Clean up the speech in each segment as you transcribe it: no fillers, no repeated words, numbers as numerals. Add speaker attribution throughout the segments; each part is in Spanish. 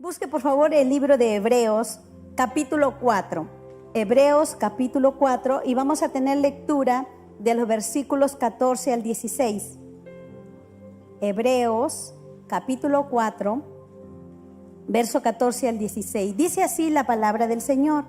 Speaker 1: Busque por favor el libro de Hebreos, capítulo 4. Hebreos, capítulo 4, y vamos a tener lectura de los versículos 14 al 16. Hebreos, capítulo 4, verso 14 al 16. Dice así la palabra del Señor.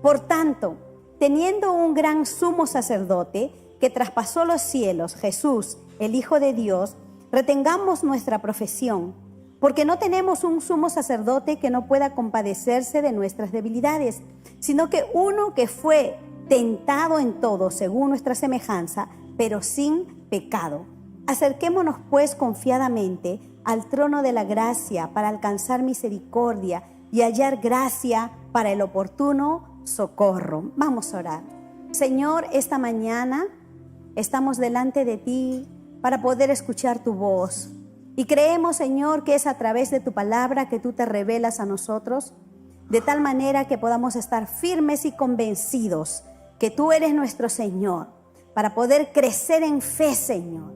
Speaker 1: Por tanto, teniendo un gran sumo sacerdote que traspasó los cielos, Jesús, el Hijo de Dios, retengamos nuestra profesión, porque no tenemos un sumo sacerdote que no pueda compadecerse de nuestras debilidades, sino que uno que fue tentado en todo según nuestra semejanza, pero sin pecado. Acerquémonos pues confiadamente al trono de la gracia para alcanzar misericordia y hallar gracia para el oportuno socorro. Vamos a orar. Señor, esta mañana estamos delante de ti para poder escuchar tu voz. Y creemos, Señor, que es a través de tu palabra que tú te revelas a nosotros, de tal manera que podamos estar firmes y convencidos que tú eres nuestro Señor, para poder crecer en fe, Señor.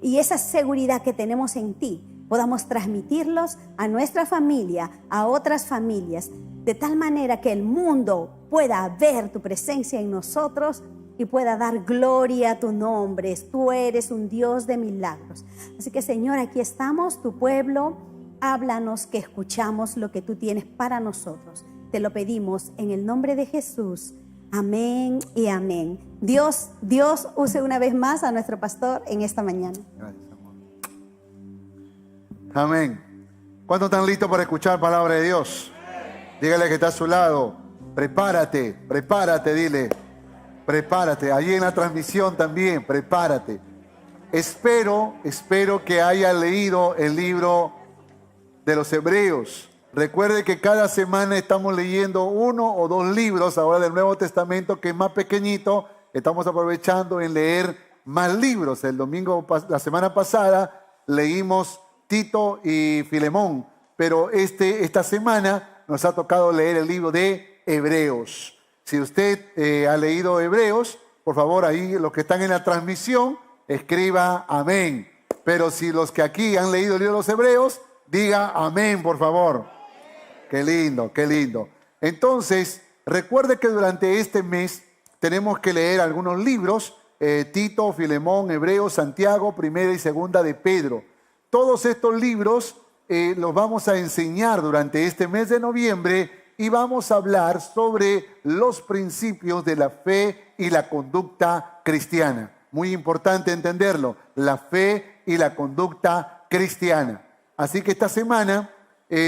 Speaker 1: Y esa seguridad que tenemos en ti, podamos transmitirlos a nuestra familia, a otras familias, de tal manera que el mundo pueda ver tu presencia en nosotros y pueda dar gloria a tu nombre. Tú eres un Dios de milagros. Así que, Señor, aquí estamos, tu pueblo. Háblanos, que escuchamos lo que tú tienes para nosotros. Te lo pedimos en el nombre de Jesús. Amén y amén. Dios use una vez más a nuestro pastor en esta mañana.
Speaker 2: Gracias, amor. Amén. ¿Cuántos están listos para escuchar palabra de Dios? Dígale que está a su lado. Prepárate, dile. Prepárate. Allí en la transmisión también, prepárate. Espero que haya leído el libro de los Hebreos. Recuerde que cada semana estamos leyendo uno o dos libros ahora del Nuevo Testamento, que es más pequeñito. Estamos aprovechando en leer más libros. La semana pasada leímos Tito y Filemón, pero esta semana nos ha tocado leer el libro de Hebreos. Si usted ha leído Hebreos, por favor, ahí los que están en la transmisión, escriba amén. Pero si los que aquí han leído el libro de los Hebreos, diga amén, por favor. Qué lindo, qué lindo. Entonces, recuerde que durante este mes tenemos que leer algunos libros, Tito, Filemón, Hebreos, Santiago, Primera y Segunda de Pedro. Todos estos libros los vamos a enseñar durante este mes de noviembre y vamos a hablar sobre los principios de la fe y la conducta cristiana. Muy importante entenderlo, la fe y la conducta cristiana. Así que esta semana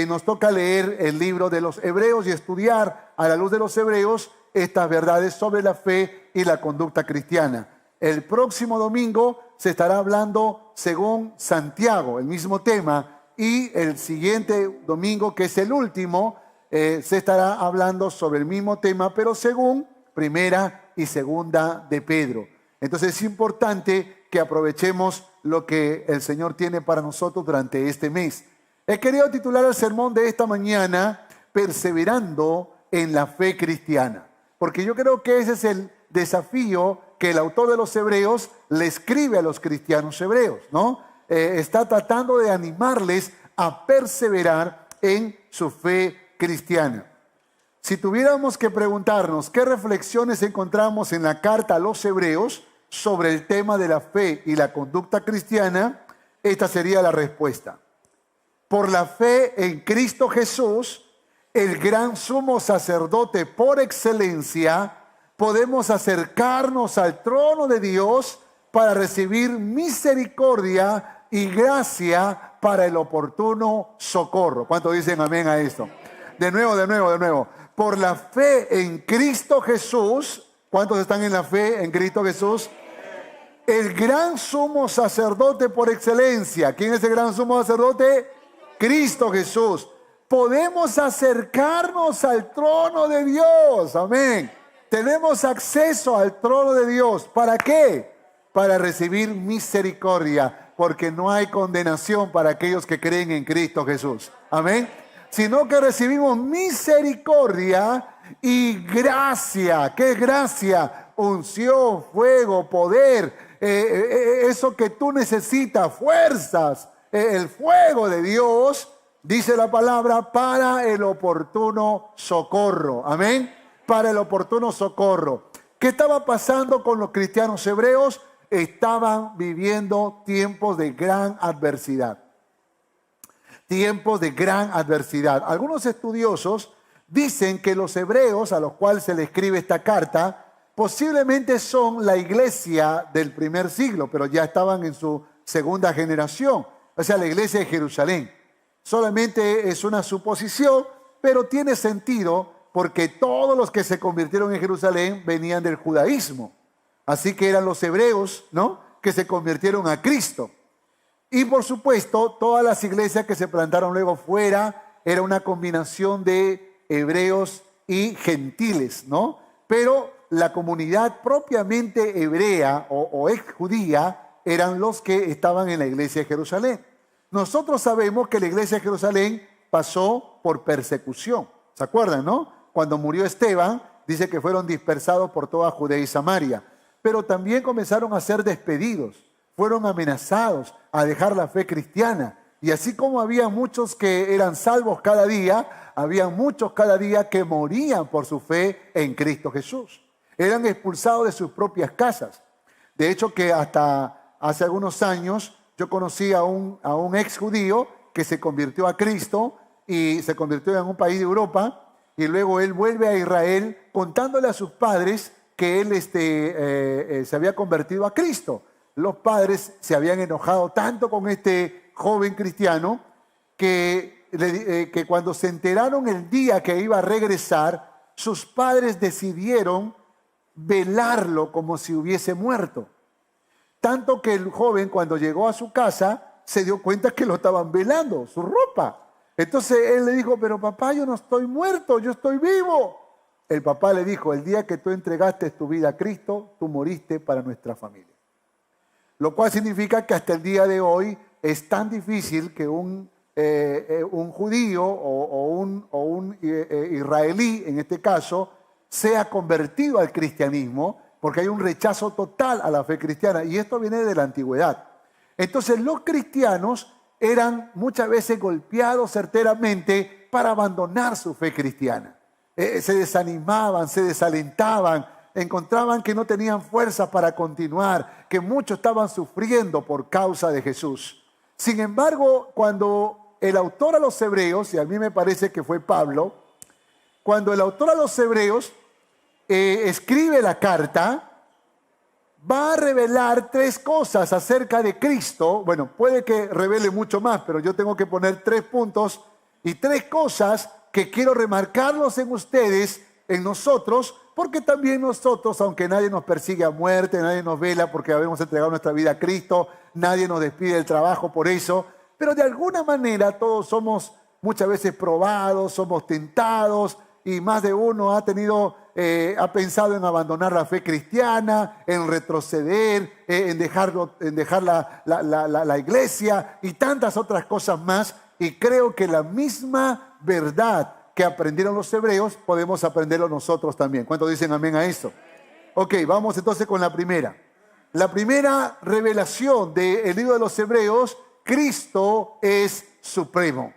Speaker 2: nos toca leer el libro de los Hebreos y estudiar a la luz de los Hebreos estas verdades sobre la fe y la conducta cristiana. El próximo domingo se estará hablando según Santiago, el mismo tema, y el siguiente domingo, que es el último, se estará hablando sobre el mismo tema, pero según Primera y Segunda de Pedro. Entonces es importante que aprovechemos lo que el Señor tiene para nosotros durante este mes. He querido titular el sermón de esta mañana, Perseverando en la fe cristiana, porque yo creo que ese es el desafío que el autor de los Hebreos le escribe a los cristianos hebreos, ¿no? Está tratando de animarles a perseverar en su fe cristiana. Si tuviéramos que preguntarnos qué reflexiones encontramos en la carta a los Hebreos sobre el tema de la fe y la conducta cristiana, esta sería la respuesta. Por la fe en Cristo Jesús, el gran sumo sacerdote por excelencia, podemos acercarnos al trono de Dios para recibir misericordia y gracia para el oportuno socorro. ¿Cuántos dicen amén a esto? De nuevo. Por la fe en Cristo Jesús, ¿cuántos están en la fe en Cristo Jesús? El gran sumo sacerdote por excelencia. ¿Quién es el gran sumo sacerdote? Cristo Jesús. Podemos acercarnos al trono de Dios. Amén. Tenemos acceso al trono de Dios. ¿Para qué? Para recibir misericordia, porque no hay condenación para aquellos que creen en Cristo Jesús. Amén. Sino que recibimos misericordia y gracia. ¿Qué es gracia? Unción, fuego, poder. Eso que tú necesitas, fuerzas. El fuego de Dios Dice la palabra, para el oportuno socorro. Amén. Para el oportuno socorro. ¿Qué estaba pasando con los cristianos hebreos? Estaban viviendo tiempos de gran adversidad. Tiempos de gran adversidad. Algunos estudiosos dicen que los hebreos a los cuales se le escribe esta carta posiblemente son la iglesia del primer siglo, pero ya estaban en su segunda generación, o sea, la iglesia de Jerusalén. Solamente es una suposición, pero tiene sentido porque todos los que se convirtieron en Jerusalén venían del judaísmo. Así que eran los hebreos, ¿no?, que se convirtieron a Cristo. Y por supuesto, todas las iglesias que se plantaron luego fuera, era una combinación de hebreos y gentiles, ¿no? Pero la comunidad propiamente hebrea o ex judía eran los que estaban en la iglesia de Jerusalén. Nosotros sabemos que la iglesia de Jerusalén pasó por persecución. ¿Se acuerdan, no? Cuando murió Esteban, dice que fueron dispersados por toda Judea y Samaria. Pero también comenzaron a ser despedidos, fueron amenazados a dejar la fe cristiana. Y así como había muchos que eran salvos cada día, había muchos cada día que morían por su fe en Cristo Jesús. Eran expulsados de sus propias casas. De hecho, que hasta hace algunos años yo conocí a un ex judío que se convirtió a Cristo y se convirtió en un país de Europa, y luego él vuelve a Israel contándole a sus padres que él se había convertido a Cristo. Los padres se habían enojado tanto con este joven cristiano que cuando se enteraron el día que iba a regresar, sus padres decidieron velarlo como si hubiese muerto. Tanto que el joven, cuando llegó a su casa, se dio cuenta que lo estaban velando, su ropa. Entonces él le dijo, pero papá, yo no estoy muerto, yo estoy vivo. El papá le dijo, el día que tú entregaste tu vida a Cristo, tú moriste para nuestra familia. Lo cual significa que hasta el día de hoy es tan difícil que un judío o un israelí, en este caso, sea convertido al cristianismo, porque hay un rechazo total a la fe cristiana, y esto viene de la antigüedad. Entonces los cristianos eran muchas veces golpeados certeramente para abandonar su fe cristiana. Se desanimaban, se desalentaban, encontraban que no tenían fuerza para continuar, que muchos estaban sufriendo por causa de Jesús. Sin embargo, cuando el autor a los hebreos, y a mí me parece que fue Pablo, cuando el autor a los hebreos escribe la carta, va a revelar tres cosas acerca de Cristo. Bueno, puede que revele mucho más, pero yo tengo que poner 3 puntos y 3 cosas que quiero remarcarlos en ustedes, en nosotros, porque también nosotros, aunque nadie nos persigue a muerte, nadie nos vela porque habíamos entregado nuestra vida a Cristo, nadie nos despide del trabajo por eso, pero de alguna manera todos somos muchas veces probados, somos tentados, y más de uno ha pensado en abandonar la fe cristiana, en retroceder, en dejar la iglesia y tantas otras cosas más. Y creo que la misma verdad que aprendieron los hebreos podemos aprenderlo nosotros también. ¿Cuántos dicen amén a eso? Ok, vamos entonces con la primera. La primera revelación del libro de los hebreos: Cristo es supremo.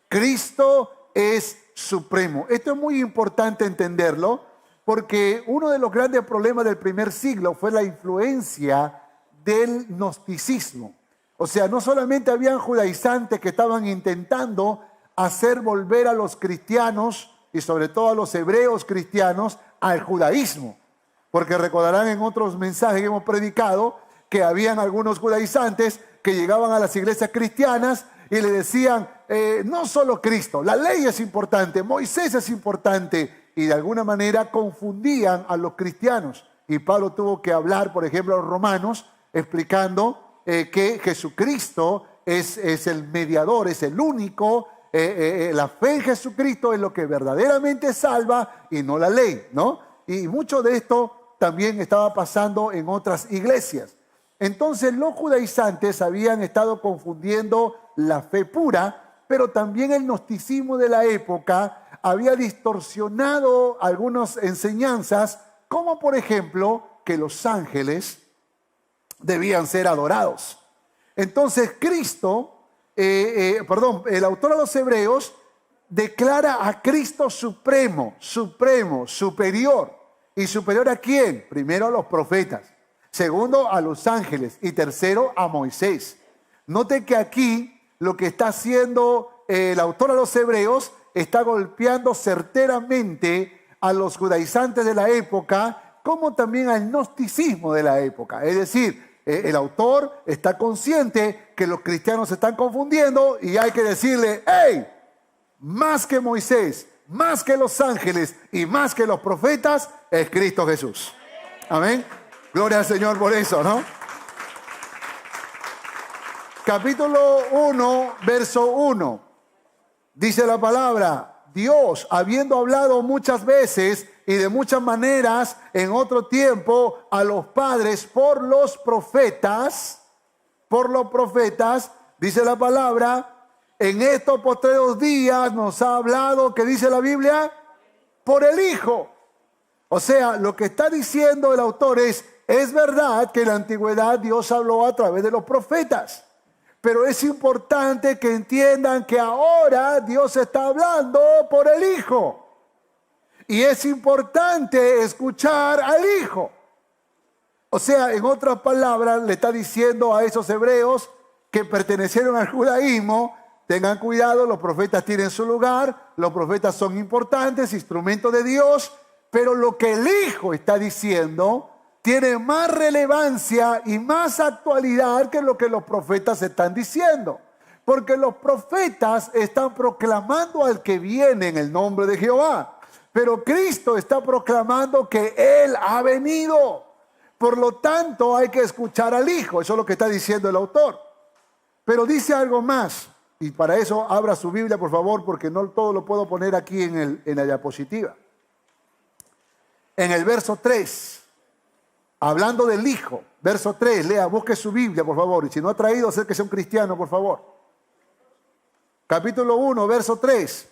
Speaker 2: Cristo es supremo. Esto es muy importante entenderlo, porque uno de los grandes problemas del primer siglo fue la influencia del gnosticismo. O sea, no solamente habían judaizantes que estaban intentando hacer volver a los cristianos, y sobre todo a los hebreos cristianos, al judaísmo. Porque recordarán en otros mensajes que hemos predicado que habían algunos judaizantes que llegaban a las iglesias cristianas y le decían, no solo Cristo, la ley es importante, Moisés es importante, y de alguna manera confundían a los cristianos. Y Pablo tuvo que hablar, por ejemplo, a los romanos, explicando que Jesucristo es el mediador, es el único. La fe en Jesucristo es lo que verdaderamente salva y no la ley, ¿no? Y mucho de esto también estaba pasando en otras iglesias. Entonces los judaizantes habían estado confundiendo la fe pura, pero también el gnosticismo de la época había distorsionado algunas enseñanzas, como por ejemplo que los ángeles debían ser adorados. Entonces Cristo el autor a los Hebreos declara a Cristo supremo, superior. ¿Y superior a quién? Primero a los profetas, segundo a los ángeles y tercero a Moisés. Note que aquí lo que está haciendo el autor a los Hebreos está golpeando certeramente a los judaizantes de la época, como también al gnosticismo de la época. Es decir, el autor está consciente que los cristianos se están confundiendo y hay que decirle, ¡hey! Más que Moisés, más que los ángeles y más que los profetas, es Cristo Jesús. Amén. Gloria al Señor por eso, ¿no? Capítulo 1, verso 1. Dice la palabra, Dios, habiendo hablado muchas veces y de muchas maneras en otro tiempo a los padres por los profetas, dice la palabra, en estos postreros días nos ha hablado, ¿qué dice la Biblia? Por el Hijo. O sea, lo que está diciendo el autor es verdad que en la antigüedad Dios habló a través de los profetas. Pero es importante que entiendan que ahora Dios está hablando por el Hijo. Y es importante escuchar al Hijo. O sea, en otras palabras, le está diciendo a esos hebreos que pertenecieron al judaísmo, tengan cuidado, los profetas tienen su lugar, los profetas son importantes, instrumentos de Dios, pero lo que el Hijo está diciendo tiene más relevancia y más actualidad que lo que los profetas están diciendo. Porque los profetas están proclamando al que viene en el nombre de Jehová. Pero Cristo está proclamando que Él ha venido. Por lo tanto, hay que escuchar al Hijo. Eso es lo que está diciendo el autor. Pero dice algo más. Y para eso abra su Biblia, por favor, porque no todo lo puedo poner aquí en la diapositiva. En el verso 3. Hablando del Hijo, verso 3, lea, busque su Biblia, por favor. Y si no ha traído, acérquese a un cristiano, por favor. Capítulo 1, verso 3.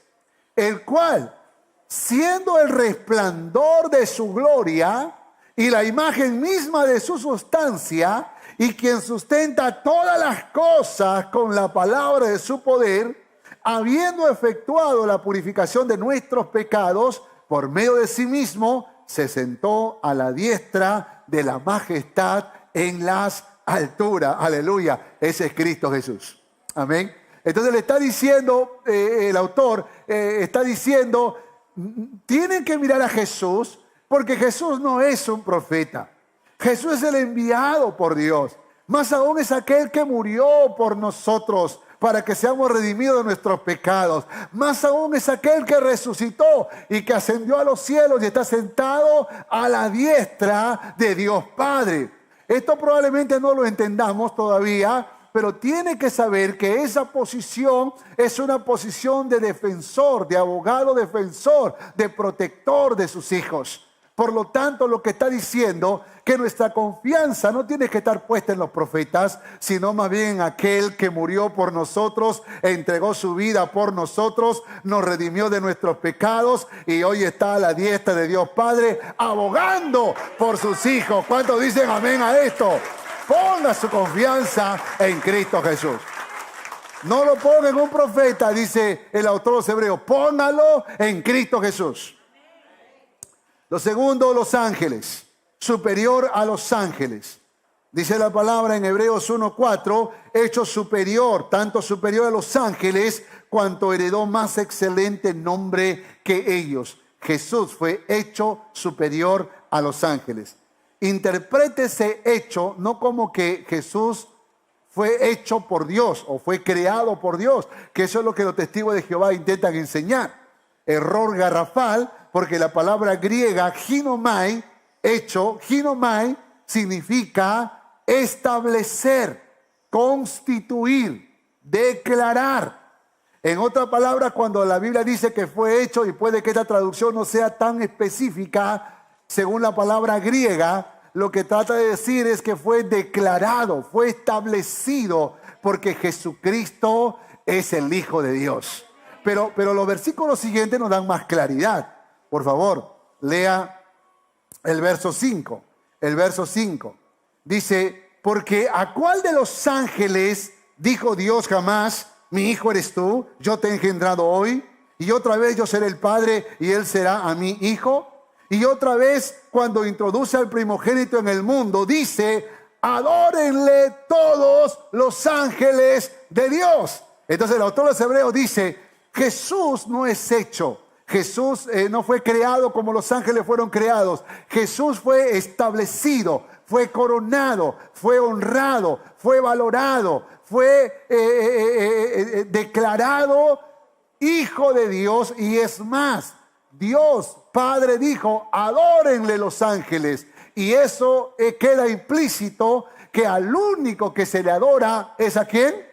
Speaker 2: El cual, siendo el resplandor de su gloria y la imagen misma de su sustancia, y quien sustenta todas las cosas con la palabra de su poder, habiendo efectuado la purificación de nuestros pecados, por medio de sí mismo, se sentó a la diestra de la majestad en las alturas. Aleluya. Ese es Cristo Jesús. Amén. Entonces le está diciendo, el autor está diciendo, tienen que mirar a Jesús, porque Jesús no es un profeta. Jesús es el enviado por Dios. Más aún es aquel que murió por nosotros para que seamos redimidos de nuestros pecados. Más aún es aquel que resucitó y que ascendió a los cielos y está sentado a la diestra de Dios Padre. Esto probablemente no lo entendamos todavía, pero tiene que saber que esa posición es una posición de defensor, de abogado defensor, de protector de sus hijos. Por lo tanto, lo que está diciendo que nuestra confianza no tiene que estar puesta en los profetas, sino más bien en aquel que murió por nosotros, entregó su vida por nosotros, nos redimió de nuestros pecados y hoy está a la diestra de Dios Padre abogando por sus hijos. ¿Cuántos dicen amén a esto? Ponga su confianza en Cristo Jesús. No lo ponga en un profeta, dice el autor de los Hebreos, póngalo en Cristo Jesús. Lo segundo, los ángeles, superior a los ángeles. Dice la palabra en Hebreos 1:4, hecho superior, tanto superior a los ángeles, cuanto heredó más excelente nombre que ellos. Jesús fue hecho superior a los ángeles. Interprete ese hecho no como que Jesús fue hecho por Dios o fue creado por Dios, que eso es lo que los testigos de Jehová intentan enseñar. Error garrafal, porque la palabra griega ginomai, hecho, ginomai, significa establecer, constituir, declarar. En otras palabras, cuando la Biblia dice que fue hecho, y puede que esta traducción no sea tan específica, según la palabra griega, lo que trata de decir es que fue declarado, fue establecido, porque Jesucristo es el Hijo de Dios. Pero los versículos siguientes nos dan más claridad. Por favor, lea el verso 5. El verso 5 dice, porque ¿a cuál de los ángeles dijo Dios jamás, mi hijo eres tú, yo te he engendrado hoy, y otra vez yo seré el padre y él será a mi hijo. Y otra vez, cuando introduce al primogénito en el mundo, dice, adórenle todos los ángeles de Dios. Entonces el autor de los Hebreos dice, Jesús no es hecho, Jesús no fue creado como los ángeles fueron creados. Jesús fue establecido, fue coronado, fue honrado, fue valorado, fue declarado Hijo de Dios. Y es más, Dios Padre dijo, adórenle los ángeles. Y eso queda implícito que al único que se le adora es ¿a quién?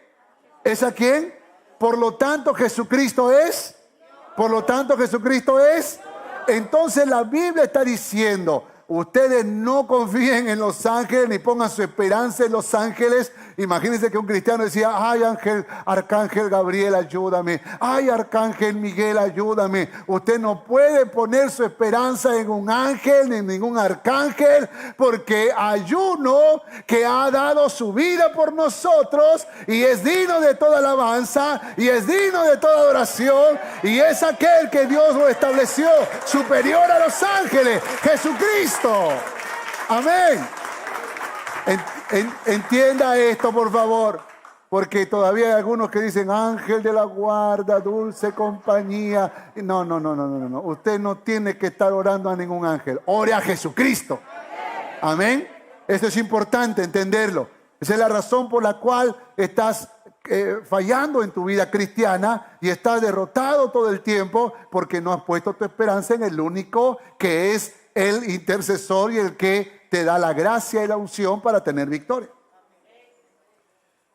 Speaker 2: ¿Es a quién? Por lo tanto, Jesucristo es. Por lo tanto, Jesucristo es. Entonces la Biblia está diciendo, ustedes no confíen en los ángeles ni pongan su esperanza en los ángeles. Imagínense que un cristiano decía, ay, arcángel Gabriel, ayúdame. Ay, arcángel Miguel, ayúdame. Usted no puede poner su esperanza en un ángel ni en ningún arcángel, porque hay uno que ha dado su vida por nosotros y es digno de toda alabanza y es digno de toda adoración, y es aquel que Dios lo estableció superior a los ángeles, Jesucristo. Amén. Entienda esto, por favor, porque todavía hay algunos que dicen ángel de la guarda, dulce compañía. No. Usted no tiene que estar orando a ningún ángel. Ore a Jesucristo. Amén. Eso es importante entenderlo. Esa es la razón por la cual estás fallando en tu vida cristiana y estás derrotado todo el tiempo, porque no has puesto tu esperanza en el único que es el intercesor y el que te da la gracia y la unción para tener victoria.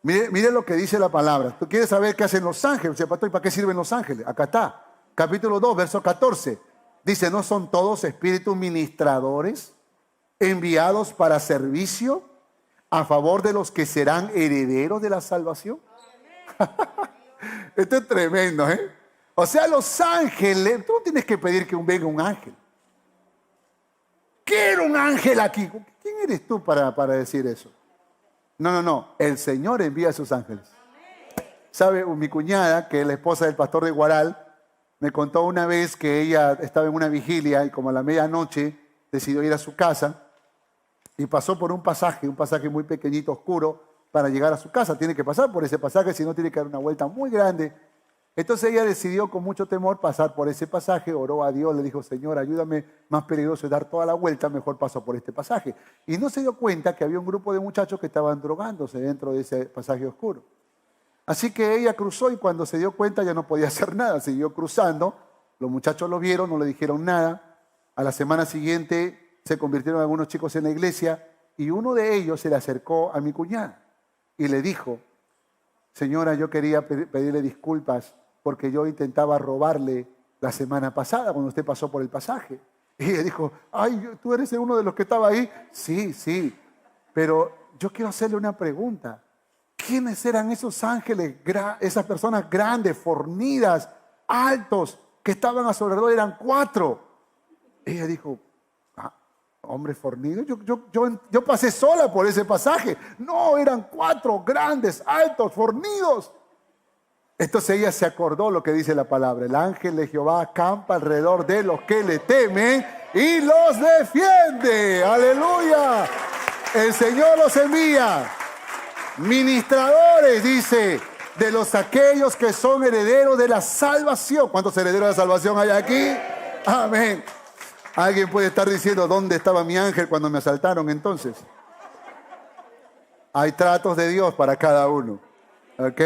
Speaker 2: Mire lo que dice la palabra. Tú quieres saber qué hacen los ángeles. ¿Y para qué sirven los ángeles? Acá está. Capítulo 2, verso 14. Dice, ¿no son todos espíritus ministradores enviados para servicio a favor de los que serán herederos de la salvación? Esto es tremendo, ¿eh? O sea, los ángeles, tú no tienes que pedir que venga un ángel. Quiero un ángel aquí. ¿Quién eres tú para decir eso? No. El Señor envía a sus ángeles. ¿Sabe? Mi cuñada, que es la esposa del pastor de Guaral, me contó una vez que ella estaba en una vigilia y como a la medianoche decidió ir a su casa y pasó por un pasaje muy pequeñito, oscuro, para llegar a su casa. Tiene que pasar por ese pasaje, si no tiene que dar una vuelta muy grande. Entonces ella decidió con mucho temor pasar por ese pasaje, oró a Dios, le dijo, Señor, ayúdame, más peligroso es dar toda la vuelta, mejor paso por este pasaje. Y no se dio cuenta que había un grupo de muchachos que estaban drogándose dentro de ese pasaje oscuro. Así que ella cruzó y cuando se dio cuenta ya no podía hacer nada, siguió cruzando, los muchachos lo vieron, no le dijeron nada. A la semana siguiente se convirtieron algunos chicos en la iglesia y uno de ellos se le acercó a mi cuñada y le dijo, señora, yo quería pedirle disculpas porque yo intentaba robarle la semana pasada cuando usted pasó por el pasaje. Y ella dijo, ay, ¿tú eres uno de los que estaba ahí? Sí, pero yo quiero hacerle una pregunta. ¿Quiénes eran esos ángeles, esas personas grandes, fornidas, altos, que estaban a su alrededor? Eran 4. Ella dijo, hombres fornidos, yo pasé sola por ese pasaje. No, eran 4 grandes, altos, fornidos. Entonces ella se acordó lo que dice la palabra. El ángel de Jehová acampa alrededor de los que le temen y los defiende. ¡Aleluya! El Señor los envía. Ministradores, dice, de aquellos que son herederos de la salvación. ¿Cuántos herederos de la salvación hay aquí? Amén. Alguien puede estar diciendo, ¿dónde estaba mi ángel cuando me asaltaron entonces? Hay tratos de Dios para cada uno. ¿Ok?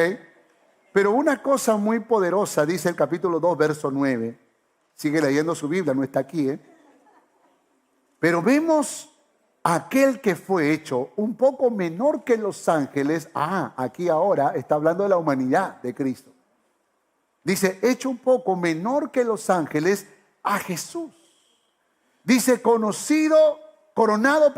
Speaker 2: Pero una cosa muy poderosa, dice el capítulo 2, verso 9. Sigue leyendo su Biblia, no está aquí, ¿eh? Pero vemos a aquel que fue hecho un poco menor que los ángeles. Aquí ahora está hablando de la humanidad de Cristo. Dice, hecho un poco menor que los ángeles, a Jesús. Dice, coronado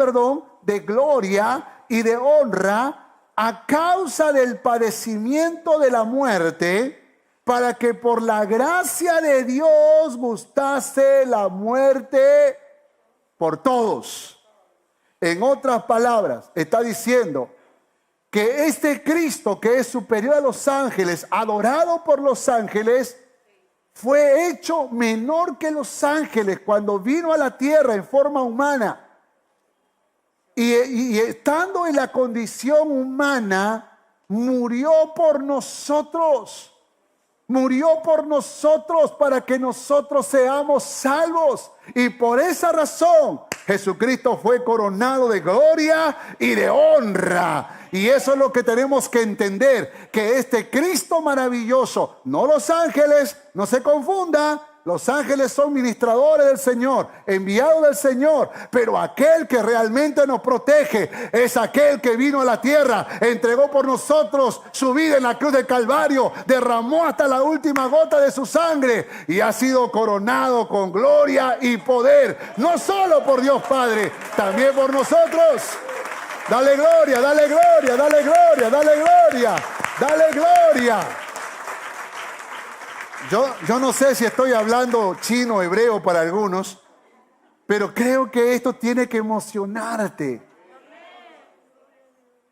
Speaker 2: de gloria y de honra a causa del padecimiento de la muerte, para que por la gracia de Dios gustase la muerte por todos. En otras palabras, está diciendo, que este Cristo, que es superior a los ángeles, adorado por los ángeles, fue hecho menor que los ángeles cuando vino a la tierra en forma humana. Y estando en la condición humana, murió por nosotros. Murió por nosotros para que nosotros seamos salvos. Y por esa razón Jesucristo fue coronado de gloria y de honra. Y eso es lo que tenemos que entender, que este Cristo maravilloso, no los ángeles, no se confunda. Los ángeles son ministradores del Señor, enviados del Señor, pero aquel que realmente nos protege es aquel que vino a la tierra, entregó por nosotros su vida en la cruz del Calvario, derramó hasta la última gota de su sangre y ha sido coronado con gloria y poder, no solo por Dios Padre, también por nosotros. Dale gloria, dale gloria, dale gloria, dale gloria, dale gloria. Yo no sé si estoy hablando chino o hebreo para algunos, pero creo que esto tiene que emocionarte.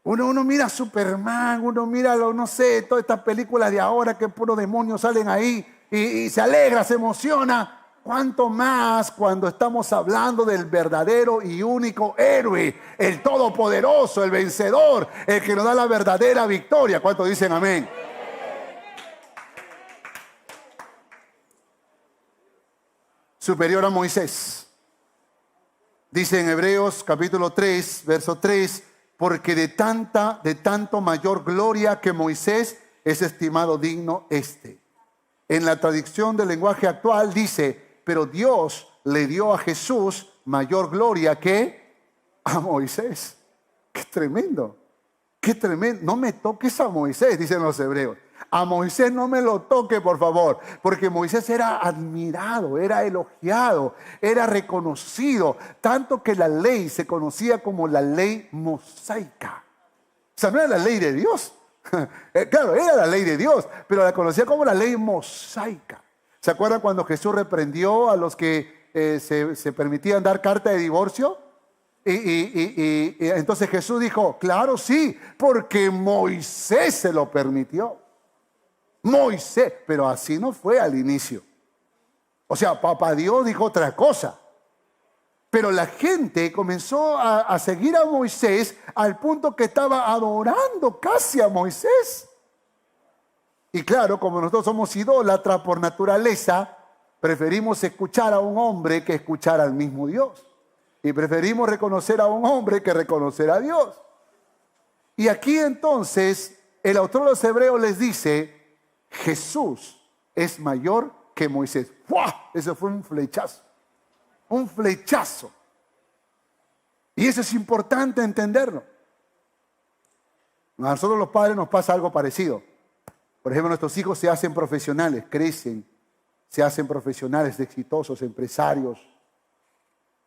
Speaker 2: Uno mira a Superman, uno mira, no sé, todas estas películas de ahora que puros demonios salen ahí y se alegra, se emociona. ¿Cuánto más cuando estamos hablando del verdadero y único héroe, el todopoderoso, el vencedor, el que nos da la verdadera victoria? ¿Cuántos dicen amén? Superior a Moisés. Dice en Hebreos capítulo 3, verso 3, porque de tanto mayor gloria que Moisés es estimado digno este. En la traducción del lenguaje actual dice, pero Dios le dio a Jesús mayor gloria que a Moisés. ¡Qué tremendo! ¡Qué tremendo! No me toques a Moisés, dicen los hebreos. A Moisés no me lo toque, por favor, porque Moisés era admirado, era elogiado, era reconocido, tanto que la ley se conocía como la ley mosaica. O sea, no era la ley de Dios. Claro, era la ley de Dios, pero la conocía como la ley mosaica. ¿Se acuerdan cuando Jesús reprendió a los que se permitían dar carta de divorcio? Y entonces Jesús dijo, claro, sí, porque Moisés se lo permitió. Moisés, pero así no fue al inicio. O sea, papá Dios dijo otra cosa. Pero la gente comenzó a seguir a Moisés al punto que estaba adorando casi a Moisés. Y claro, como nosotros somos idólatras por naturaleza, preferimos escuchar a un hombre que escuchar al mismo Dios. Y preferimos reconocer a un hombre que reconocer a Dios. Y aquí entonces el autor de los Hebreos les dice, Jesús es mayor que Moisés. ¡Fua! Eso fue un flechazo. Un flechazo. Y eso es importante entenderlo. A nosotros los padres nos pasa algo parecido. Por ejemplo, nuestros hijos se hacen profesionales, crecen, se hacen profesionales, exitosos, empresarios.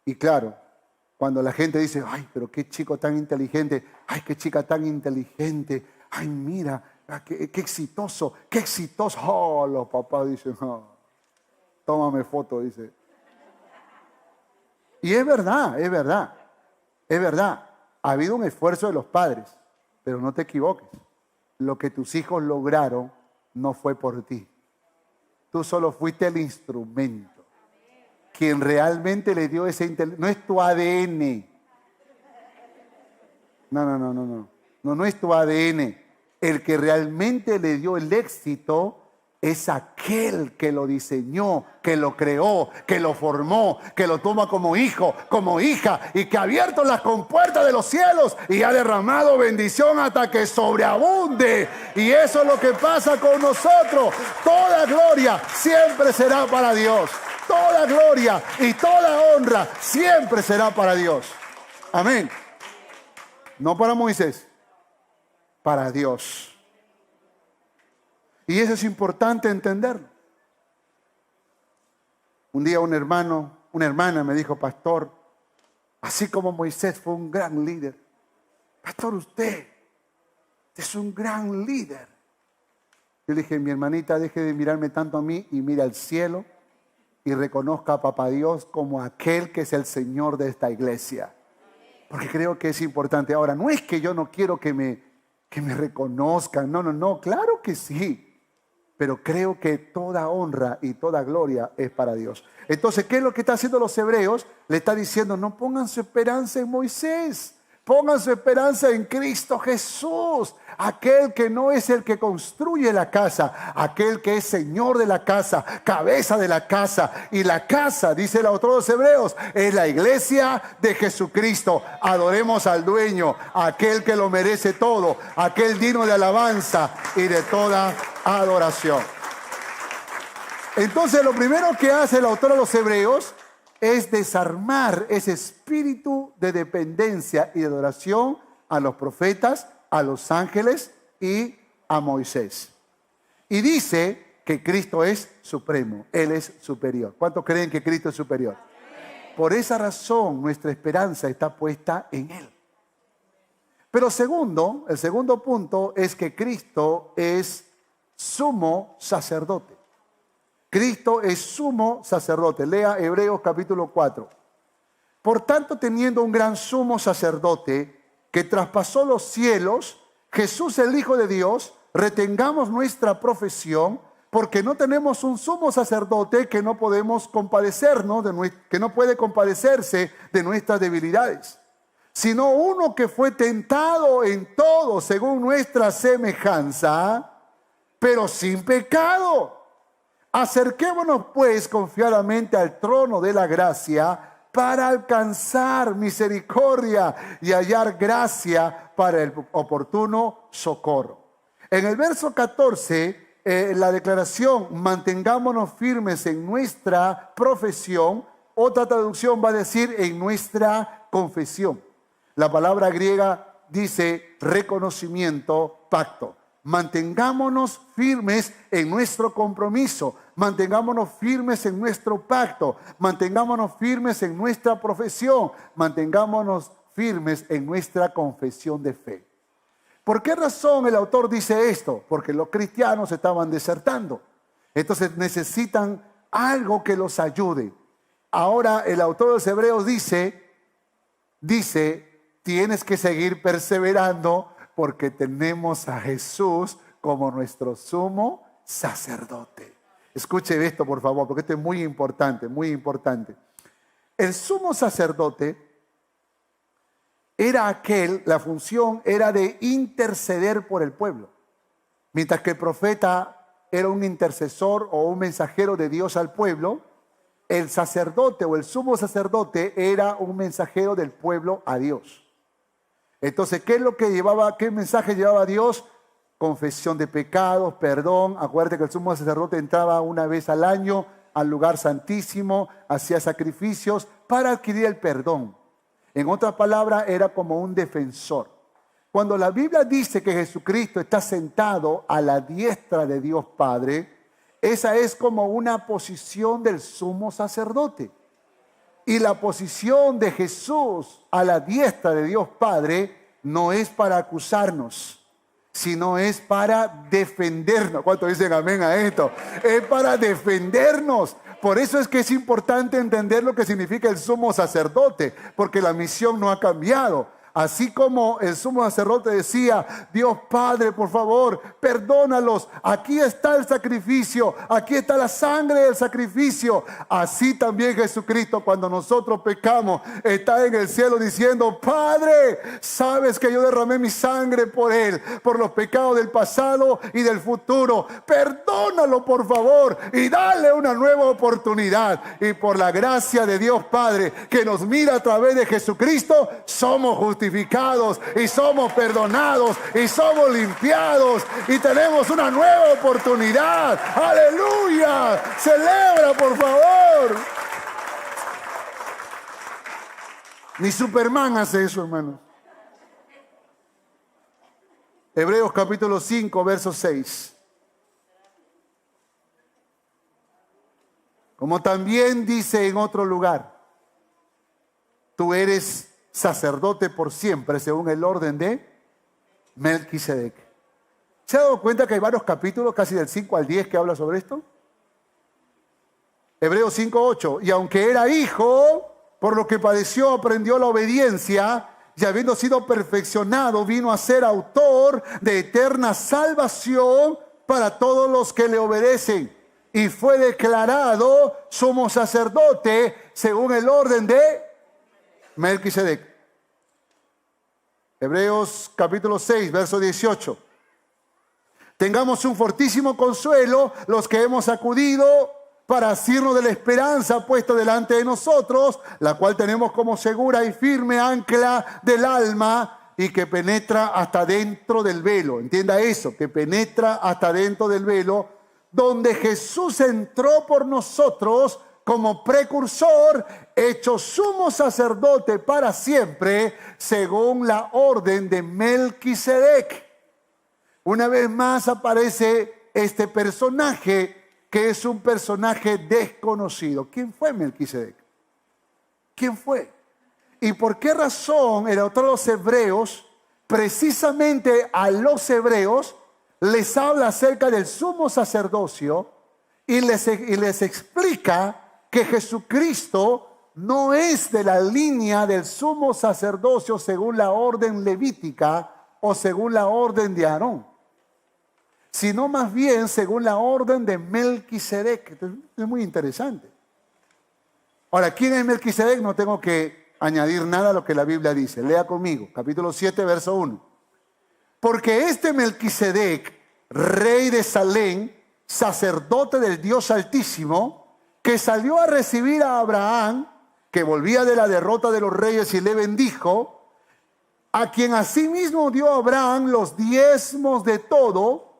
Speaker 2: Y claro, cuando la gente dice, ay, pero qué chico tan inteligente, ay, qué chica tan inteligente, ay, mira, qué exitoso, qué exitoso. Oh, los papás dicen, oh, tómame foto, dice. Y es verdad, es verdad, es verdad. Ha habido un esfuerzo de los padres, pero no te equivoques. Lo que tus hijos lograron no fue por ti. Tú solo fuiste el instrumento. Quien realmente le dio ese inteligencia, no es tu ADN. No es tu ADN. El que realmente le dio el éxito es aquel que lo diseñó, que lo creó, que lo formó, que lo toma como hijo, como hija, y que ha abierto las compuertas de los cielos y ha derramado bendición hasta que sobreabunde. Y eso es lo que pasa con nosotros. Toda gloria siempre será para Dios. Toda gloria y toda honra siempre será para Dios. Amén. No para Moisés, para Dios. Y eso es importante entenderlo. Un día una hermana me dijo, pastor, así como Moisés fue un gran líder, pastor, usted es un gran líder. Yo le dije, mi hermanita, deje de mirarme tanto a mí y mira al cielo y reconozca a Papá Dios como aquel que es el Señor de esta iglesia. Porque creo que es importante. Ahora, no es que yo no quiero que que me reconozcan. No, claro que sí. Pero creo que toda honra y toda gloria es para Dios. Entonces, ¿qué es lo que está haciendo los hebreos? Le está diciendo, no pongan su esperanza en Moisés. Pongan su esperanza en Cristo Jesús, aquel que no es el que construye la casa, aquel que es Señor de la casa, cabeza de la casa. Y la casa, dice el autor de los Hebreos, es la iglesia de Jesucristo. Adoremos al dueño, aquel que lo merece todo, aquel digno de alabanza y de toda adoración. Entonces, lo primero que hace el autor de los Hebreos es desarmar ese espíritu de dependencia y de adoración a los profetas, a los ángeles y a Moisés. Y dice que Cristo es supremo, Él es superior. ¿Cuántos creen que Cristo es superior? Por esa razón nuestra esperanza está puesta en Él. Pero segundo, el segundo punto es que Cristo es sumo sacerdote. Cristo es sumo sacerdote. Lea Hebreos capítulo 4. Por tanto, teniendo un gran sumo sacerdote que traspasó los cielos, Jesús el Hijo de Dios, retengamos nuestra profesión, porque no tenemos un sumo sacerdote que no podemos compadecernos, que no puede compadecerse de nuestras debilidades, sino uno que fue tentado en todo según nuestra semejanza, pero sin pecado. Acerquémonos pues confiadamente al trono de la gracia para alcanzar misericordia y hallar gracia para el oportuno socorro. En el verso 14, la declaración, mantengámonos firmes en nuestra profesión, otra traducción va a decir en nuestra confesión. La palabra griega dice reconocimiento, pacto. Mantengámonos firmes en nuestro compromiso, mantengámonos firmes en nuestro pacto, mantengámonos firmes en nuestra profesión, mantengámonos firmes en nuestra confesión de fe. ¿Por qué razón el autor dice esto? Porque los cristianos estaban desertando. Entonces necesitan algo que los ayude. Ahora el autor de los Hebreos dice, tienes que seguir perseverando porque tenemos a Jesús como nuestro sumo sacerdote. Escuche esto, por favor, porque esto es muy importante, muy importante. El sumo sacerdote era la función era de interceder por el pueblo. Mientras que el profeta era un intercesor o un mensajero de Dios al pueblo, el sacerdote o el sumo sacerdote era un mensajero del pueblo a Dios. Entonces, ¿qué mensaje llevaba Dios? Confesión de pecados, perdón. Acuérdate que el sumo sacerdote entraba una vez al año al lugar santísimo, hacía sacrificios para adquirir el perdón. En otras palabras, era como un defensor. Cuando la Biblia dice que Jesucristo está sentado a la diestra de Dios Padre, esa es como una posición del sumo sacerdote. Y la posición de Jesús a la diestra de Dios Padre no es para acusarnos, sino es para defendernos. ¿Cuántos dicen amén a esto? Es para defendernos. Por eso es que es importante entender lo que significa el sumo sacerdote, porque la misión no ha cambiado. Así como el sumo sacerdote decía, Dios Padre, por favor, perdónalos. Aquí está el sacrificio, aquí está la sangre del sacrificio. Así también Jesucristo, cuando nosotros pecamos, está en el cielo diciendo, Padre, sabes que yo derramé mi sangre por él, por los pecados del pasado y del futuro. Perdónalo, por favor, y dale una nueva oportunidad. Y por la gracia de Dios Padre, que nos mira a través de Jesucristo, somos justificados y somos perdonados y somos limpiados y tenemos una nueva oportunidad. ¡Aleluya! ¡Celebra, por favor! Ni Superman hace eso, hermano. Hebreos capítulo 5, verso 6. Como también dice en otro lugar, tú eres sacerdote por siempre, según el orden de Melquisedec. ¿Se ha dado cuenta que hay varios capítulos, casi del 5 al 10, que habla sobre esto? Hebreos 5, 8. Y aunque era hijo, por lo que padeció, aprendió la obediencia y habiendo sido perfeccionado, vino a ser autor de eterna salvación para todos los que le obedecen. Y fue declarado sumo sacerdote según el orden de Melquisedec. Hebreos capítulo 6, verso 18. Tengamos un fortísimo consuelo los que hemos acudido para asirnos de la esperanza puesta delante de nosotros, la cual tenemos como segura y firme ancla del alma y que penetra hasta dentro del velo. Entienda eso, que penetra hasta dentro del velo, donde Jesús entró por nosotros como precursor, hecho sumo sacerdote para siempre, según la orden de Melquisedec. Una vez más aparece este personaje, que es un personaje desconocido. ¿Quién fue Melquisedec? ¿Quién fue? ¿Y por qué razón el autor de los Hebreos, precisamente a los hebreos, les habla acerca del sumo sacerdocio y les explica que Jesucristo no es de la línea del sumo sacerdocio según la orden levítica o según la orden de Aarón, sino más bien según la orden de Melquisedec? Es muy interesante. Ahora, ¿quién es Melquisedec? No tengo que añadir nada a lo que la Biblia dice. Lea conmigo, capítulo 7, verso 1. Porque este Melquisedec, rey de Salem, sacerdote del Dios Altísimo, que salió a recibir a Abraham, que volvía de la derrota de los reyes, y le bendijo, a quien asimismo dio a Abraham los diezmos de todo,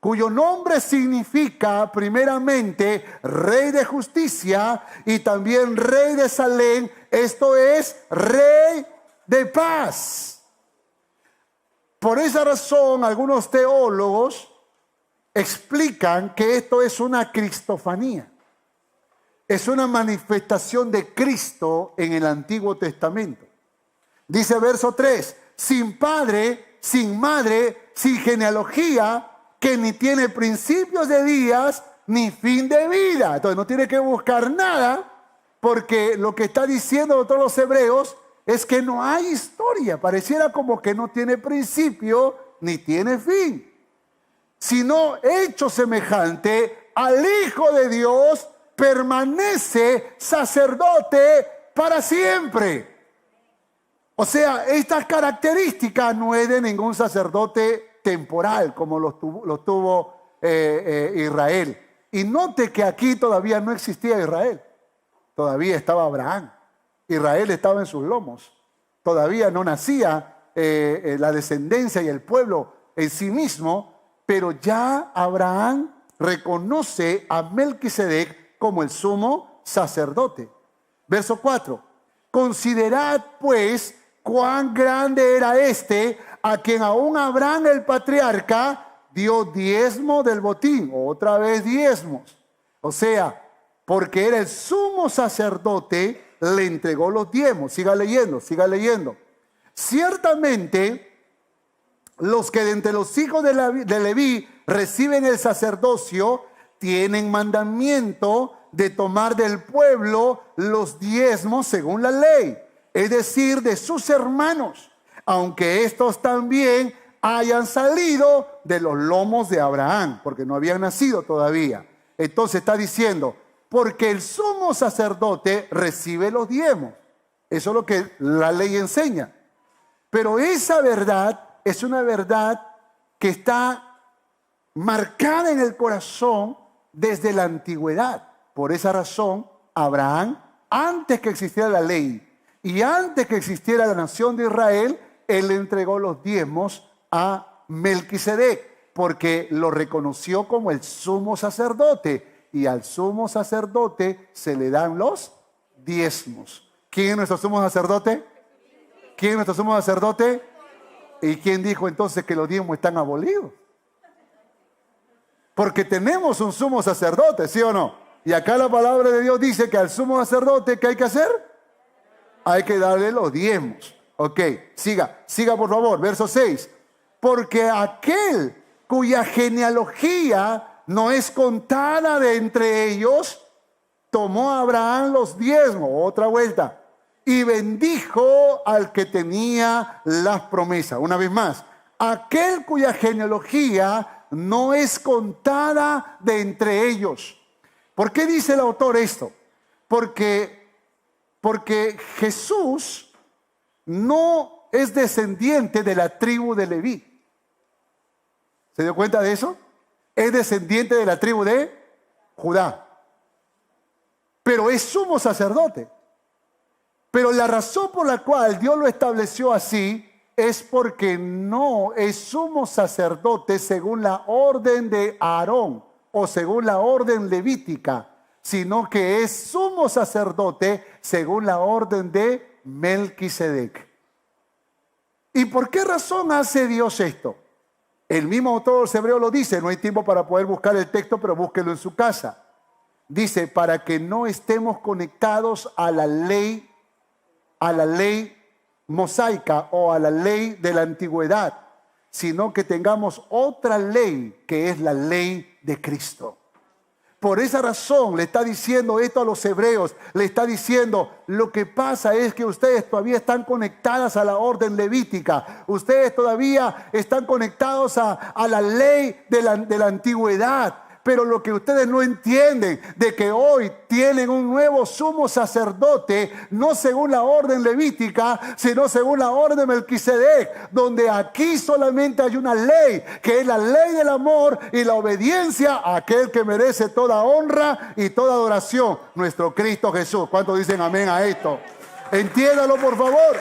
Speaker 2: cuyo nombre significa primeramente Rey de Justicia y también Rey de Salem, esto es, Rey de Paz. Por esa razón, algunos teólogos explican que esto es una cristofanía. Es una manifestación de Cristo en el Antiguo Testamento. Dice verso 3, sin padre, sin madre, sin genealogía, que ni tiene principios de días, ni fin de vida. Entonces no tiene que buscar nada, porque lo que está diciendo todos los hebreos es que no hay historia. Pareciera como que no tiene principio, ni tiene fin. Sino hecho semejante al Hijo de Dios, permanece sacerdote para siempre. O sea, estas características no es de ningún sacerdote temporal como los tuvo Israel. Y note que aquí todavía no existía Israel. Todavía estaba Abraham. Israel estaba en sus lomos. Todavía no nacía la descendencia y el pueblo en sí mismo, pero ya Abraham reconoce a Melquisedec como el sumo sacerdote. Verso 4. Considerad pues cuán grande era este, a quien aún Abraham el patriarca dio diezmo del botín. Otra vez diezmos. O sea, porque era el sumo sacerdote, le entregó los diezmos. Siga leyendo, siga leyendo. Ciertamente, los que de entre los hijos de Leví reciben el sacerdocio, tienen mandamiento de tomar del pueblo los diezmos según la ley, es decir, de sus hermanos, aunque estos también hayan salido de los lomos de Abraham, porque no habían nacido todavía. Entonces está diciendo, porque el sumo sacerdote recibe los diezmos. Eso es lo que la ley enseña. Pero esa verdad es una verdad que está marcada en el corazón desde la antigüedad. Por esa razón, Abraham, antes que existiera la ley y antes que existiera la nación de Israel, él le entregó los diezmos a Melquisedec, porque lo reconoció como el sumo sacerdote, y al sumo sacerdote se le dan los diezmos. ¿Quién es nuestro sumo sacerdote? ¿Quién es nuestro sumo sacerdote? ¿Y quién dijo entonces que los diezmos están abolidos? Porque tenemos un sumo sacerdote, ¿sí o no? Y acá la palabra de Dios dice que al sumo sacerdote, ¿qué hay que hacer? Hay que darle los diezmos. Ok, siga por favor, verso 6. Porque aquel cuya genealogía no es contada de entre ellos, tomó a Abraham los diezmos. Otra vuelta. y bendijo al que tenía las promesas. Una vez más, aquel cuya genealogía no es contada de entre ellos. ¿Por qué dice el autor esto? Porque Jesús no es descendiente de la tribu de Leví. ¿Se dio cuenta de eso? Es descendiente de la tribu de Judá. Pero es sumo sacerdote. Pero la razón por la cual Dios lo estableció así es porque no es sumo sacerdote según la orden de Aarón o según la orden levítica, sino que es sumo sacerdote según la orden de Melquisedec. ¿Y por qué razón hace Dios esto? El mismo autor de los Hebreos lo dice, no hay tiempo para poder buscar el texto, pero búsquelo en su casa. Dice, para que no estemos conectados a la ley mosaica o a la ley de la antigüedad, sino que tengamos otra ley que es la ley de Cristo. Por esa razón le está diciendo esto a los hebreos, le está diciendo, lo que pasa es que ustedes todavía están conectadas a la orden levítica, ustedes todavía están conectados a la ley de la antigüedad. Pero lo que ustedes no entienden de que hoy tienen un nuevo sumo sacerdote, no según la orden levítica, sino según la orden de Melquisedec, donde aquí solamente hay una ley, que es la ley del amor y la obediencia a aquel que merece toda honra y toda adoración, nuestro Cristo Jesús. ¿Cuántos dicen amén a esto? Entiéndalo, por favor.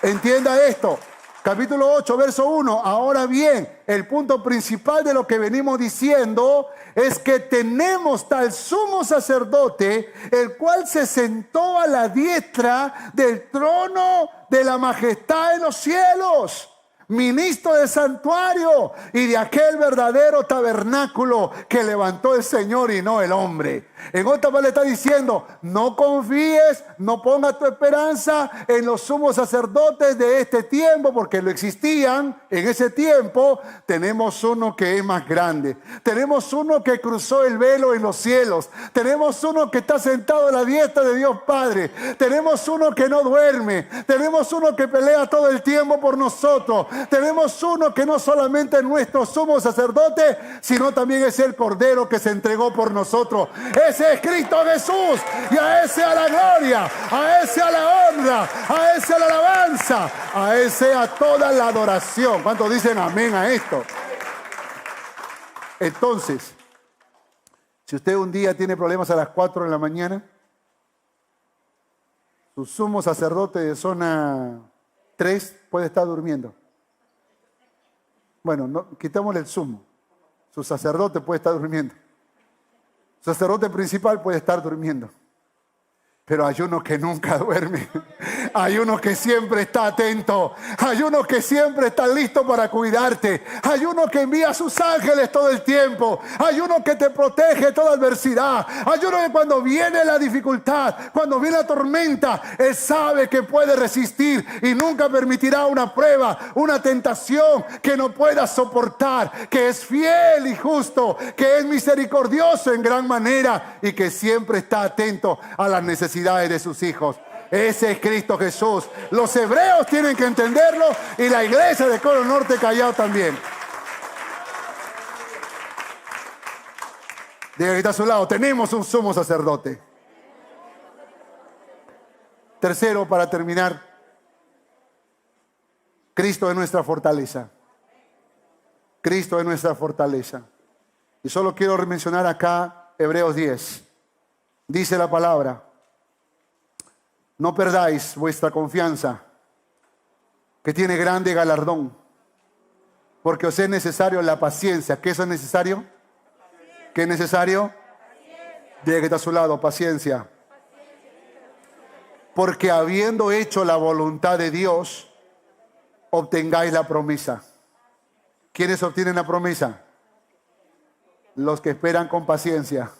Speaker 2: Entienda esto. Capítulo 8, verso 1. Ahora bien, el punto principal de lo que venimos diciendo es que tenemos tal sumo sacerdote, el cual se sentó a la diestra del trono de la majestad en los cielos, ministro del santuario y de aquel verdadero tabernáculo que levantó el Señor y no el hombre. En otra parte le está diciendo, no confíes, no pongas tu esperanza en los sumos sacerdotes de este tiempo, porque lo existían en ese tiempo. Tenemos uno que es más grande, tenemos uno que cruzó el velo en los cielos, tenemos uno que está sentado a la diestra de Dios Padre, tenemos uno que no duerme, tenemos uno que pelea todo el tiempo por nosotros, tenemos uno que no solamente es nuestro sumo sacerdote, sino también es el Cordero que se entregó por nosotros. Ese es Cristo Jesús, y a ese a la gloria, a ese a la honra, a ese a la alabanza, a ese a toda la adoración. ¿Cuántos dicen amén a esto? Entonces, si usted un día tiene problemas a las 4 de la mañana, su sumo sacerdote de zona 3 puede estar durmiendo. Bueno, no, quitémosle el sumo. Su sacerdote puede estar durmiendo. Su sacerdote principal puede estar durmiendo. Pero hay uno que nunca duerme. Hay uno que siempre está atento. Hay uno que siempre está listo para cuidarte. Hay uno que envía a sus ángeles todo el tiempo. Hay uno que te protege toda adversidad. Hay uno que cuando viene la dificultad, cuando viene la tormenta, Él sabe que puede resistir y nunca permitirá una prueba, una tentación que no pueda soportar, que es fiel y justo, que es misericordioso en gran manera y que siempre está atento a las necesidades de sus hijos. Ese es Cristo Jesús. Los hebreos tienen que entenderlo y la iglesia de Coro Norte Callao también. Diga que está a su lado, tenemos un sumo sacerdote. Tercero, para terminar, Cristo es nuestra fortaleza. Cristo es nuestra fortaleza. Y solo quiero mencionar acá Hebreos 10. Dice la palabra: no perdáis vuestra confianza, que tiene grande galardón, porque os es necesario la paciencia. ¿Qué eso es necesario? ¿Qué es necesario? Diga que está a su lado, paciencia. Porque habiendo hecho la voluntad de Dios, obtengáis la promesa. ¿Quiénes obtienen la promesa? Los que esperan con paciencia.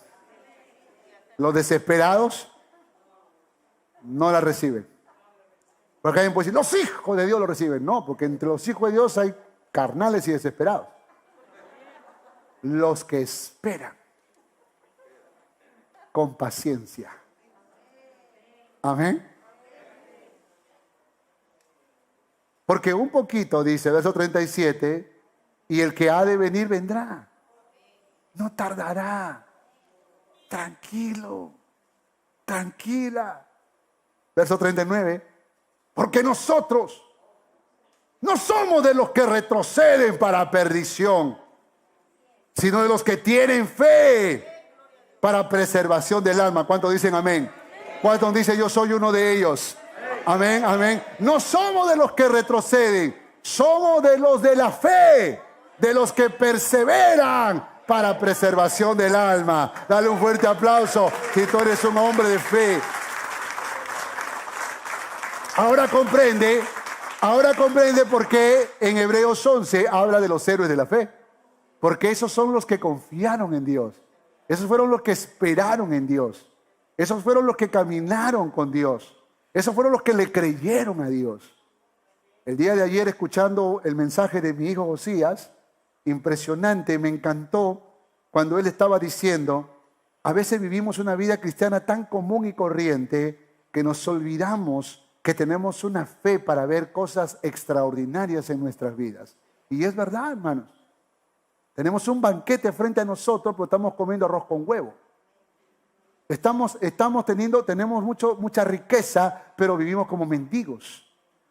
Speaker 2: Los desesperados no la reciben. Porque alguien puede decir, los hijos de Dios lo reciben. No, porque entre los hijos de Dios hay carnales y desesperados. Los que esperan con paciencia. Amén. Porque un poquito, dice, verso 37, y el que ha de venir vendrá. No tardará. Tranquilo, tranquila. Verso 39, porque nosotros no somos de los que retroceden para perdición, sino de los que tienen fe para preservación del alma. ¿Cuántos dicen amén? ¿Cuántos dicen yo soy uno de ellos? Amén, amén. No somos de los que retroceden, somos de los de la fe, de los que perseveran para preservación del alma. Dale un fuerte aplauso si tú eres un hombre de fe. Ahora comprende por qué en Hebreos 11 habla de los héroes de la fe. Porque esos son los que confiaron en Dios. Esos fueron los que esperaron en Dios. Esos fueron los que caminaron con Dios. Esos fueron los que le creyeron a Dios. El día de ayer, escuchando el mensaje de mi hijo Josías, impresionante, me encantó cuando él estaba diciendo, a veces vivimos una vida cristiana tan común y corriente que nos olvidamos que tenemos una fe para ver cosas extraordinarias en nuestras vidas. Y es verdad, hermanos. Tenemos un banquete frente a nosotros, pero estamos comiendo arroz con huevo. Tenemos mucha riqueza, pero vivimos como mendigos.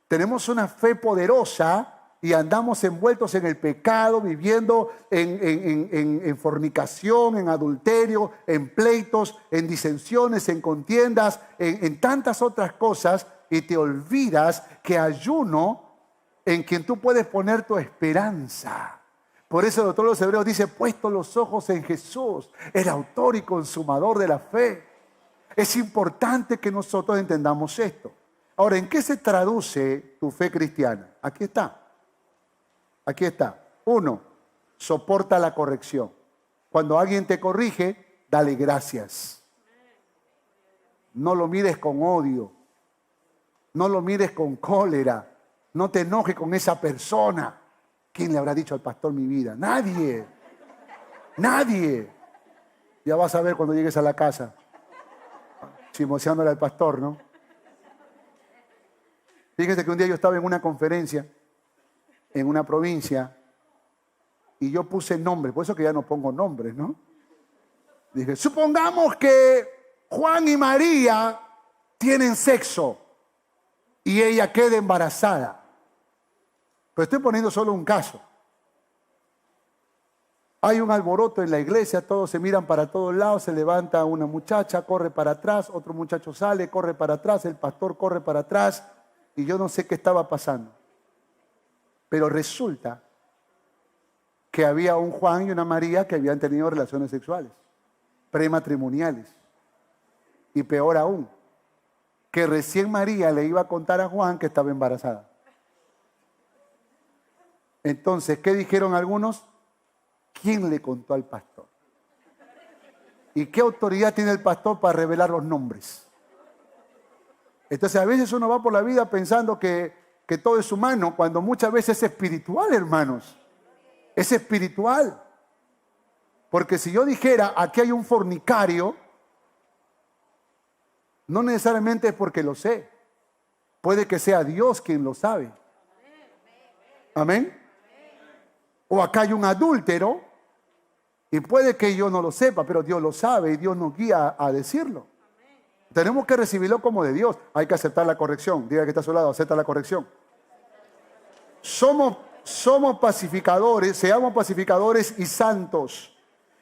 Speaker 2: Tenemos una fe poderosa y andamos envueltos en el pecado, viviendo en fornicación, en adulterio, en pleitos, en disensiones, en contiendas, en tantas otras cosas, y te olvidas que hay uno en quien tú puedes poner tu esperanza. Por eso el autor de los Hebreos dice, puesto los ojos en Jesús, el autor y consumador de la fe. Es importante que nosotros entendamos esto. Ahora, ¿en qué se traduce tu fe cristiana? Aquí está. Aquí está. 1, soporta la corrección. Cuando alguien te corrige, dale gracias. No lo mires con odio. No lo mires con cólera. No te enojes con esa persona. ¿Quién le habrá dicho al pastor mi vida? Nadie. Nadie. Ya vas a ver cuando llegues a la casa. Chismoseándole al pastor, ¿no? Fíjense que un día yo estaba en una conferencia en una provincia y yo puse nombre, por eso que ya no pongo nombres, ¿no? Dije, supongamos que Juan y María tienen sexo y ella queda embarazada. Pero estoy poniendo solo un caso. Hay un alboroto en la iglesia, todos se miran para todos lados, se levanta una muchacha, corre para atrás, otro muchacho sale, corre para atrás, el pastor corre para atrás, y yo no sé qué estaba pasando. Pero resulta que había un Juan y una María que habían tenido relaciones sexuales, prematrimoniales. Y peor aún, que recién María le iba a contar a Juan que estaba embarazada. Entonces, ¿qué dijeron algunos? ¿Quién le contó al pastor? ¿Y qué autoridad tiene el pastor para revelar los nombres? Entonces, a veces uno va por la vida pensando que todo es humano, cuando muchas veces es espiritual, hermanos. Es espiritual. Porque si yo dijera, aquí hay un fornicario, no necesariamente es porque lo sé. Puede que sea Dios quien lo sabe. Amén. O acá hay un adúltero y puede que yo no lo sepa, pero Dios lo sabe y Dios nos guía a decirlo. Tenemos que recibirlo como de Dios. Hay que aceptar la corrección. Diga que está a su lado, acepta la corrección. Somos pacificadores, seamos pacificadores y santos.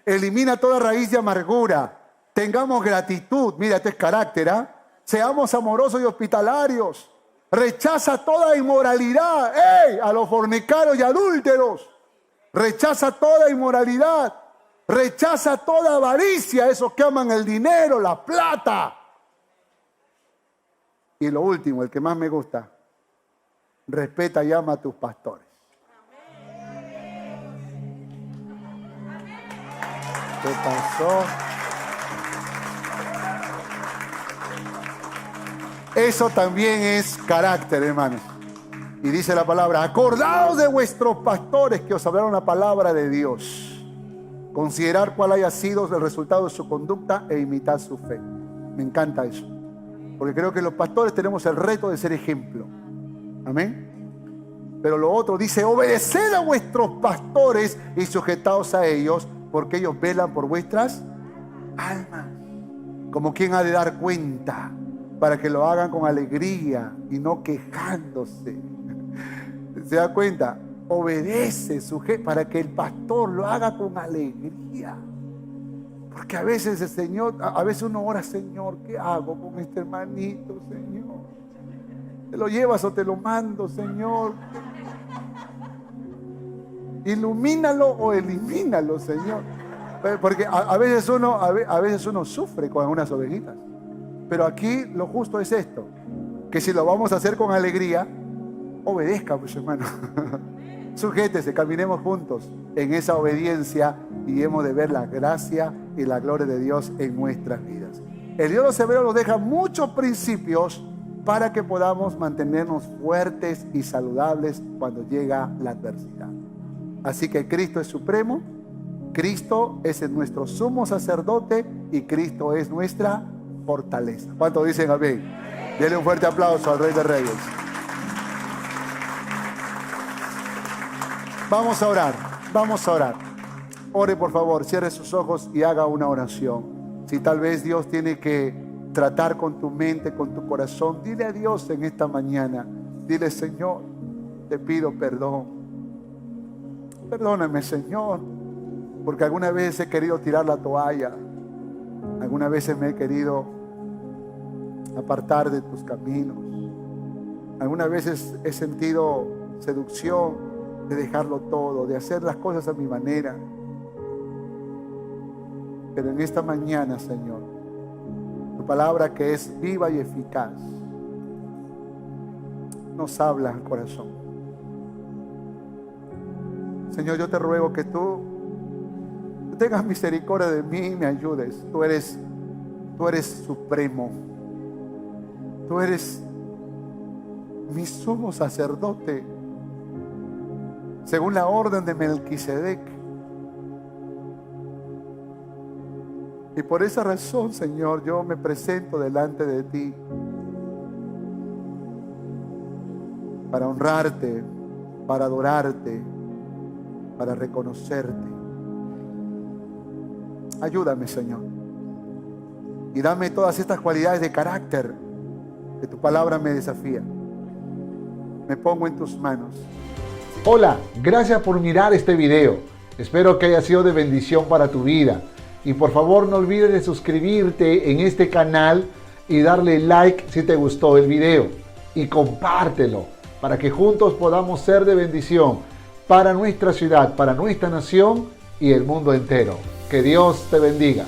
Speaker 2: Elimina toda raíz de amargura. Tengamos gratitud. Mira, este es carácter, ¿ah? Seamos amorosos y hospitalarios. Rechaza toda inmoralidad. ¡Ey! A los fornicarios y adúlteros. Rechaza toda inmoralidad. Rechaza toda avaricia. Esos que aman el dinero, la plata. Y lo último, el que más me gusta. Respeta y ama a tus pastores. ¿Qué pasó? Eso también es carácter, hermanos. Y dice la palabra, acordaos de vuestros pastores que os hablaron la palabra de Dios. Considerar cuál haya sido el resultado de su conducta e imitar su fe. Me encanta eso. Porque creo que los pastores tenemos el reto de ser ejemplo. Amén. Pero lo otro dice, obedeced a vuestros pastores y sujetaos a ellos, porque ellos velan por vuestras almas. Como quien ha de dar cuenta, para que lo hagan con alegría y no quejándose. ¿Se da cuenta? Obedece, para que el pastor lo haga con alegría. Porque a veces el Señor, a veces uno ora, Señor, ¿qué hago con este hermanito, Señor? ¿Te lo llevas o te lo mando, Señor? Ilumínalo o elimínalo, Señor. Porque a veces uno sufre con algunas ovejitas. Pero aquí lo justo es esto, que si lo vamos a hacer con alegría, obedezca, pues, hermano. Sujétese, caminemos juntos en esa obediencia y hemos de ver la gracia y la gloria de Dios en nuestras vidas. El Dios de los Hebreos nos deja muchos principios para que podamos mantenernos fuertes y saludables cuando llega la adversidad. Así que Cristo es supremo, Cristo es nuestro sumo sacerdote y Cristo es nuestra fortaleza. ¿Cuántos dicen amén? Denle un fuerte aplauso al Rey de Reyes. Vamos a orar, vamos a orar. Ore, por favor, cierre sus ojos y haga una oración. Si tal vez Dios tiene que tratar con tu mente, con tu corazón, dile a Dios en esta mañana. Dile, Señor, te pido perdón. Perdóname, Señor, porque alguna vez he querido tirar la toalla. Algunas veces me he querido apartar de tus caminos. Algunas veces he sentido seducción de dejarlo todo, de hacer las cosas a mi manera. Pero en esta mañana, Señor, tu palabra que es viva y eficaz nos habla al corazón. Señor, yo te ruego que tú tengas misericordia de mí y me ayudes. Tú eres supremo. Tú eres mi sumo sacerdote, según la orden de Melquisedec. Y por esa razón, Señor, yo me presento delante de ti para honrarte, para adorarte, para reconocerte. Ayúdame, Señor, y dame todas estas cualidades de carácter que tu palabra me desafía. Me pongo en tus manos.
Speaker 3: Hola, gracias por mirar este video. Espero que haya sido de bendición para tu vida. Y por favor no olvides de suscribirte en este canal y darle like si te gustó el video. Y compártelo para que juntos podamos ser de bendición para nuestra ciudad, para nuestra nación y el mundo entero. Que Dios te bendiga.